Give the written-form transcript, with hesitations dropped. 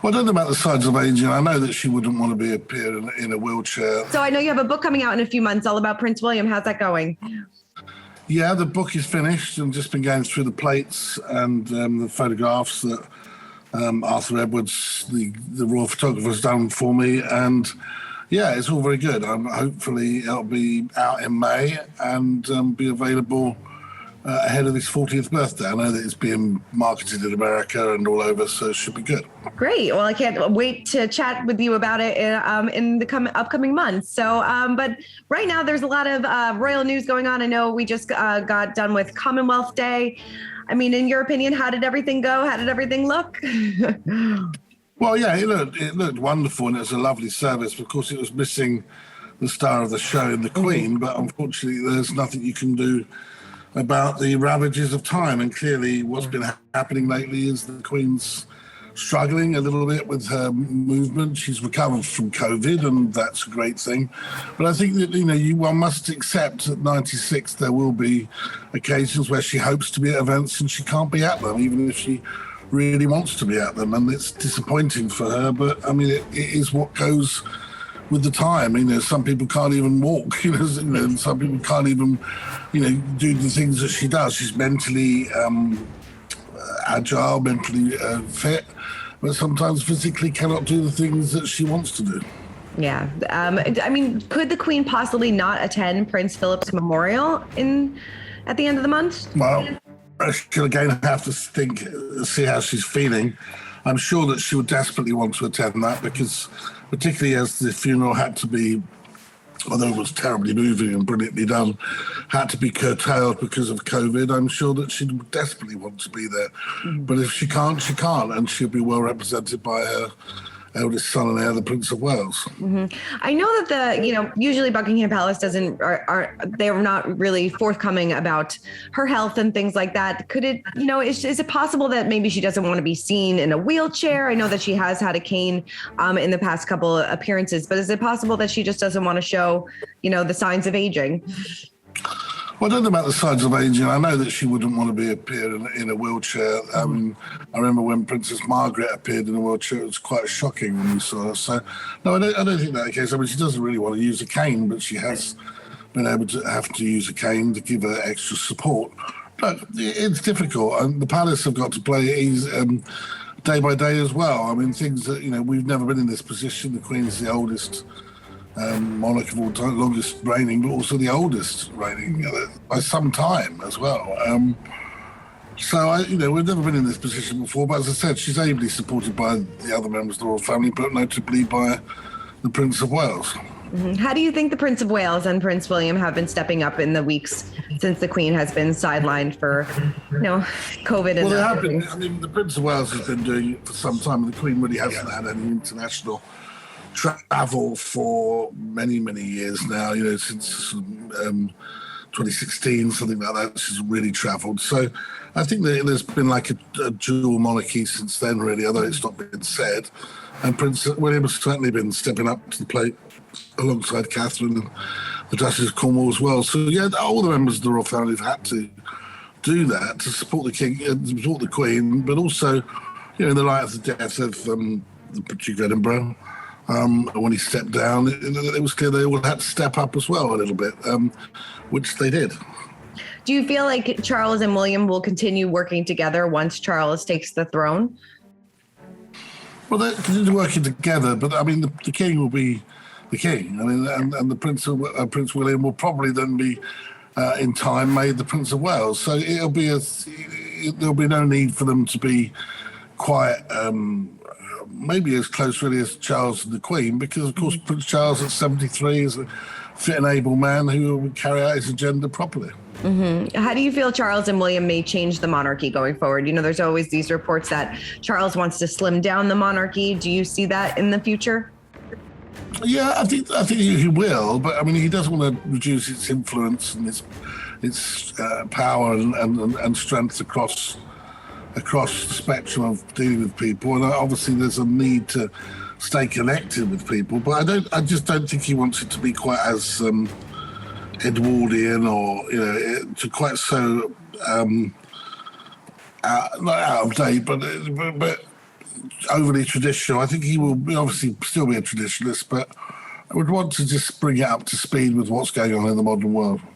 Well, I don't know about the signs of aging. I know that she wouldn't want to be appear in a wheelchair. So I know you have a book coming out in a few months all about Prince William. How's that going? Yeah, the book is finished and just been going through the plates and the photographs that Arthur Edwards, the royal photographer, has done for me. And yeah, it's all very good. Hopefully it'll be out in May and be available ahead of his 40th birthday. I know that it's being marketed in America and all over, so it should be good. Great. Well, I can't wait to chat with you about it in the upcoming months. So, but right now there's a lot of royal news going on. I know we just got done with Commonwealth Day. I mean, in your opinion, how did everything go? How did everything look? Well, yeah, it looked wonderful, and it was a lovely service. Of course, it was missing the star of the show in the Queen, but unfortunately there's nothing you can do about the ravages of time. And clearly what's been happening lately is the Queen's struggling a little bit with her movement. She's recovered from COVID, and that's a great thing. But I think that, one must accept at 96 there will be occasions where she hopes to be at events and she can't be at them, even if she really wants to be at them. And it's disappointing for her, but I mean, it is what goes with the time. Some people can't even walk, and some people can't even, do the things that she does. She's mentally agile, mentally fit, but sometimes physically cannot do the things that she wants to do. Yeah. I mean, could the Queen possibly not attend Prince Philip's memorial at the end of the month? Well, she'll again have to see how she's feeling. I'm sure that she would desperately want to attend that, because particularly as the funeral had to be, although it was terribly moving and brilliantly done, had to be curtailed because of COVID, I'm sure that she would desperately want to be there. Mm-hmm. But if she can't, she can't, and she'll be well represented by her eldest son and heir, the Prince of Wales. Mm-hmm. I know that usually Buckingham Palace they're not really forthcoming about her health and things like that. Could it, is it possible that maybe she doesn't want to be seen in a wheelchair? I know that she has had a cane in the past couple of appearances, but is it possible that she just doesn't want to show, the signs of aging? Well, I don't know about the signs of aging. I know that she wouldn't want to appear in a wheelchair. I remember when Princess Margaret appeared in a wheelchair, it was quite shocking when we saw her. So, no, I don't think that's the case. I mean, she doesn't really want to use a cane, but she has been able to have to use a cane to give her extra support. But it's difficult, and the palace have got to play day by day as well. I mean, things that, we've never been in this position. The Queen's the oldest monarch of all time, longest reigning, but also the oldest reigning by some time as well. So we've never been in this position before, but as I said, she's ably supported by the other members of the royal family, but notably by the Prince of Wales. Mm-hmm. How do you think the Prince of Wales and Prince William have been stepping up in the weeks since the Queen has been sidelined for, COVID? Well, they have been. I mean, the Prince of Wales has been doing it for some time, and the Queen really hasn't had any international travel for many, many years now, since 2016, something like that. She's really travelled. So I think that there's been like a dual monarchy since then, really, although it's not been said. And Prince William has certainly been stepping up to the plate alongside Catherine and the Duchess of Cornwall as well. So, yeah, all the members of the royal family have had to do that to support the King, support the Queen, but also, in the light of the death of the Duke of Edinburgh, when he stepped down, it was clear they all had to step up as well a little bit, which they did. Do you feel like Charles and William will continue working together once Charles takes the throne? Well, they continue working together, but I mean, the King will be the King. I mean, and the Prince William will probably then be, in time, made the Prince of Wales. So there'll be no need for them to be quite. Maybe as close really as Charles and the Queen, because of course Prince Charles at 73 is a fit and able man who will carry out his agenda properly. Mm-hmm. How do you feel Charles and William may change the monarchy going forward? There's always these reports that Charles wants to slim down the monarchy. Do you see that in the future? Yeah, I think he will, but I mean, he doesn't want to reduce its influence and its power and strength across the spectrum of dealing with people, and obviously there's a need to stay connected with people. But I just don't think he wants it to be quite as Edwardian or to quite so not out of date, but overly traditional. I think he will obviously still be a traditionalist, but I would want to just bring it up to speed with what's going on in the modern world.